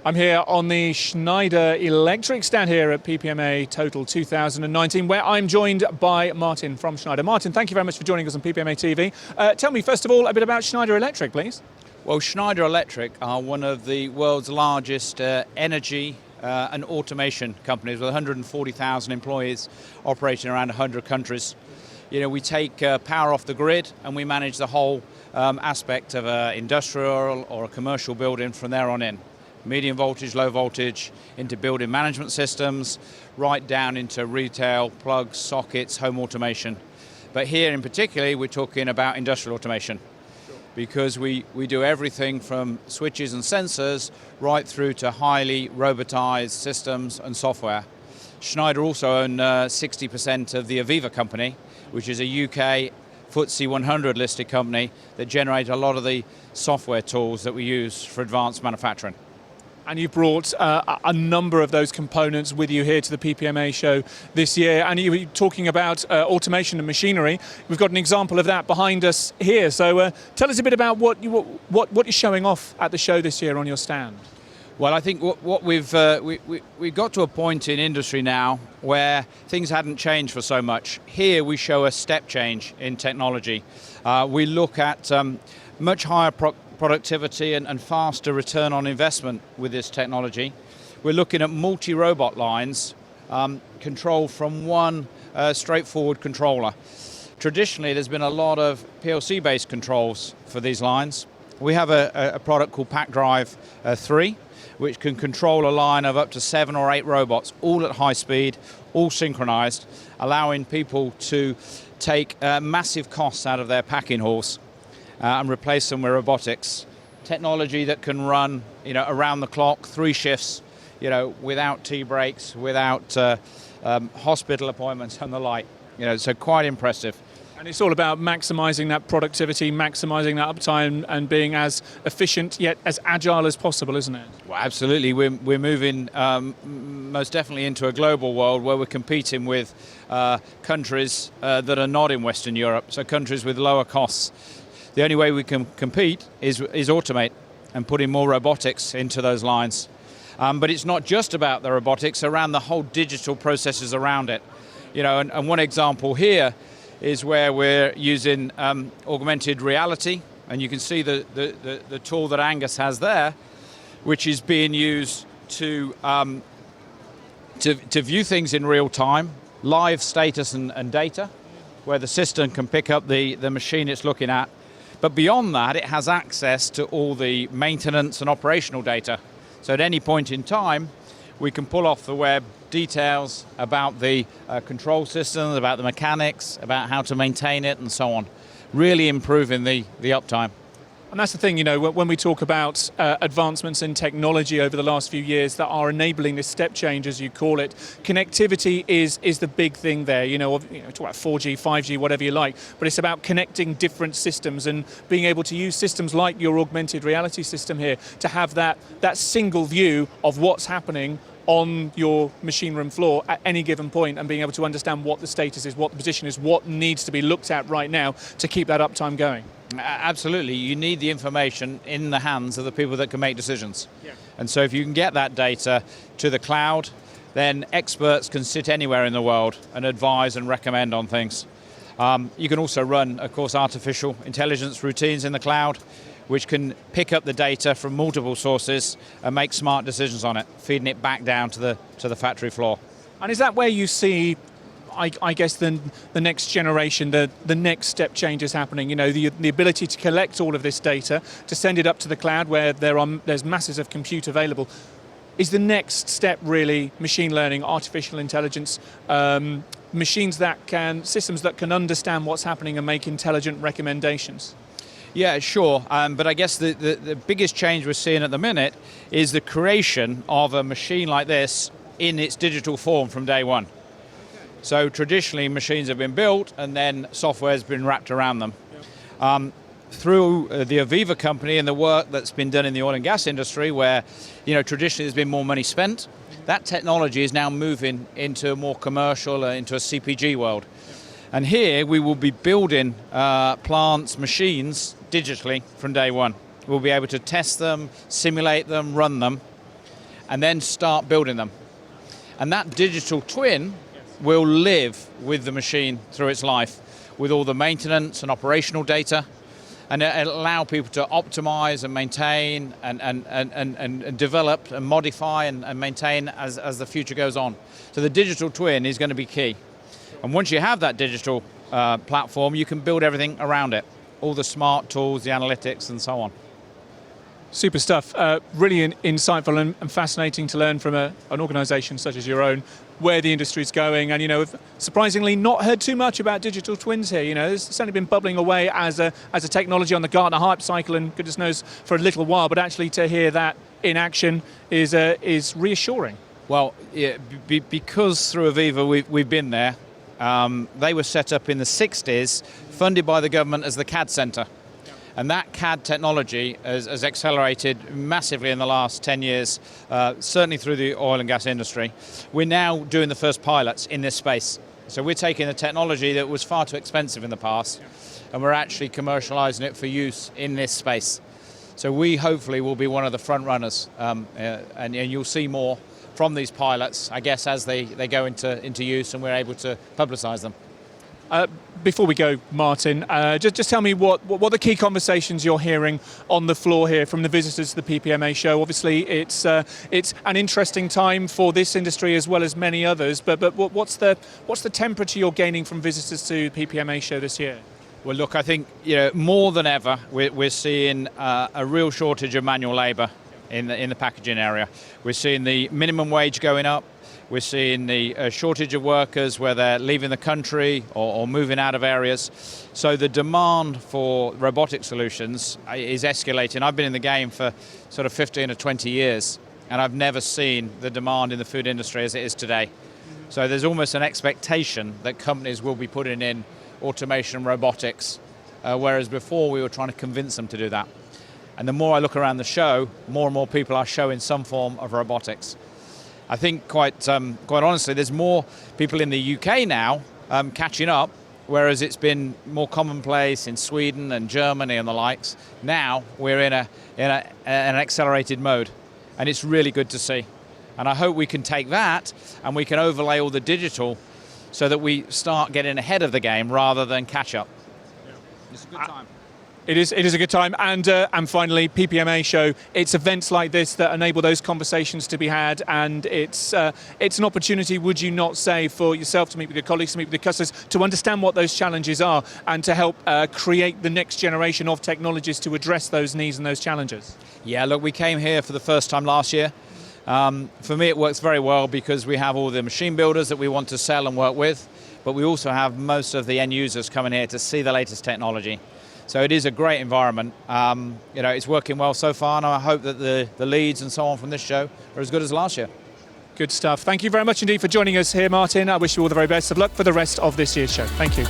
I'm here on the Schneider Electric stand here at PPMA Total 2019, where I'm joined by Martin from Schneider. Martin, thank you very much for joining us on PPMA TV. Tell me, first of all, a bit about Schneider Electric, please. Well, Schneider Electric are one of the world's largest energy and automation companies with 140,000 employees operating around 100 countries. You know, we take power off the grid and we manage the whole aspect of an industrial or a commercial building from there on in. Medium voltage, low voltage, into building management systems, right down into retail, plugs, sockets, home automation. But here in particular, we're talking about industrial automation, because we do everything from switches and sensors right through to highly robotized systems and software. Schneider also own 60% of the Aviva company, which is a UK FTSE 100 listed company that generate a lot of the software tools that we use for advanced manufacturing. And you brought a number of those components with you here to the PPMA show this year, and you were talking about automation and machinery. We've got an example of that behind us here. So tell us a bit about what you're showing off at the show this year on your stand. Well, I think what we've got to a point in industry now where things hadn't changed for so much. Here we show a step change in technology. We look at much higher productivity and faster return on investment with this technology. We're looking at multi-robot lines controlled from one straightforward controller. Traditionally, there's been a lot of PLC-based controls for these lines. We have a product called PackDrive 3, which can control a line of up to 7 or 8 robots, all at high speed, all synchronized, allowing people to take massive costs out of their packing halls and replace them with robotics. Technology that can run, around the clock, 3 shifts, without tea breaks, without hospital appointments and the like. So quite impressive. And it's all about maximizing that productivity, maximizing that uptime, and being as efficient yet as agile as possible, isn't it? Well, absolutely. We're moving most definitely into a global world where we're competing with countries that are not in Western Europe, so countries with lower costs. The only way we can compete is automate and put in more robotics into those lines. But it's not just about the robotics, around the whole digital processes around it. And one example here is where we're using augmented reality, and you can see the tool that Angus has there, which is being used to view things in real time, live status and data, where the system can pick up the machine it's looking at. But beyond that, it has access to all the maintenance and operational data. So at any point in time, we can pull off the web details about the control systems, about the mechanics, about how to maintain it, and so on. Really improving the uptime. And that's the thing, when we talk about advancements in technology over the last few years that are enabling this step change, as you call it, connectivity is the big thing there. Talk about 4G, 5G, whatever you like, but it's about connecting different systems and being able to use systems like your augmented reality system here to have that single view of what's happening on your machine room floor at any given point, and being able to understand what the status is, what the position is, what needs to be looked at right now to keep that uptime going. Absolutely. You need the information in the hands of the people that can make decisions. Yeah. And so if you can get that data to the cloud, then experts can sit anywhere in the world and advise and recommend on things. You can also run, of course, artificial intelligence routines in the cloud, which can pick up the data from multiple sources and make smart decisions on it, feeding it back down to the factory floor. And is that where you see, I guess, the next generation, the next step changes happening? The ability to collect all of this data, to send it up to the cloud where there's masses of compute available. Is the next step really machine learning, artificial intelligence, systems that can understand what's happening and make intelligent recommendations? Yeah, sure. But I guess the biggest change we're seeing at the minute is the creation of a machine like this in its digital form from day one. So traditionally, machines have been built and then software has been wrapped around them. Yep. Through the Aviva company and the work that's been done in the oil and gas industry, where traditionally there's been more money spent, that technology is now moving into a more commercial, into a CPG world. And here we will be building plants, machines digitally from day one. We'll be able to test them, simulate them, run them. and then start building them. And that digital twin will live with the machine through its life, with all the maintenance and operational data, and it'll allow people to optimize and maintain and develop and modify and maintain as the future goes on. So the digital twin is going to be key. And once you have that digital platform, you can build everything around it, all the smart tools, the analytics, and so on. Super stuff. Really insightful and fascinating to learn from an organisation such as your own where the industry's going. And, we've surprisingly not heard too much about digital twins here. It's certainly been bubbling away as a technology on the Gartner hype cycle, and goodness knows for a little while. But actually to hear that in action is reassuring. Well, yeah, because through Aviva we've been there. They were set up in the 60s, funded by the government as the CAD Centre. And that CAD technology has accelerated massively in the last 10 years, certainly through the oil and gas industry. We're now doing the first pilots in this space. So we're taking a technology that was far too expensive in the past, and we're actually commercializing it for use in this space. So we hopefully will be one of the front runners, and you'll see more from these pilots, I guess, as they go into use and we're able to publicize them. Before we go, Martin, just tell me what the key conversations you're hearing on the floor here from the visitors to the PPMA show. Obviously, it's an interesting time for this industry as well as many others. But what's the temperature you're gaining from visitors to the PPMA show this year? Well, look, I think more than ever we're seeing a real shortage of manual labour in the packaging area. We're seeing the minimum wage going up. We're seeing the shortage of workers where they're leaving the country or moving out of areas. So the demand for robotic solutions is escalating. I've been in the game for sort of 15 or 20 years, and I've never seen the demand in the food industry as it is today. So there's almost an expectation that companies will be putting in automation and robotics, whereas before we were trying to convince them to do that. And the more I look around the show, more and more people are showing some form of robotics. I think quite honestly, there's more people in the UK now catching up, whereas it's been more commonplace in Sweden and Germany and the likes. Now we're in an accelerated mode, and it's really good to see. And I hope we can take that and we can overlay all the digital so that we start getting ahead of the game rather than catch up. Yeah. It's a good time. It is a good time, and finally, PPMA show. It's events like this that enable those conversations to be had, and it's an opportunity, would you not say, for yourself to meet with your colleagues, to meet with your customers, to understand what those challenges are, and to help create the next generation of technologies to address those needs and those challenges. Yeah, look, we came here for the first time last year. For me, it works very well because we have all the machine builders that we want to sell and work with, but we also have most of the end users coming here to see the latest technology. So it is a great environment. It's working well so far, and I hope that the leads and so on from this show are as good as last year. Good stuff. Thank you very much indeed for joining us here, Martin. I wish you all the very best of luck for the rest of this year's show. Thank you.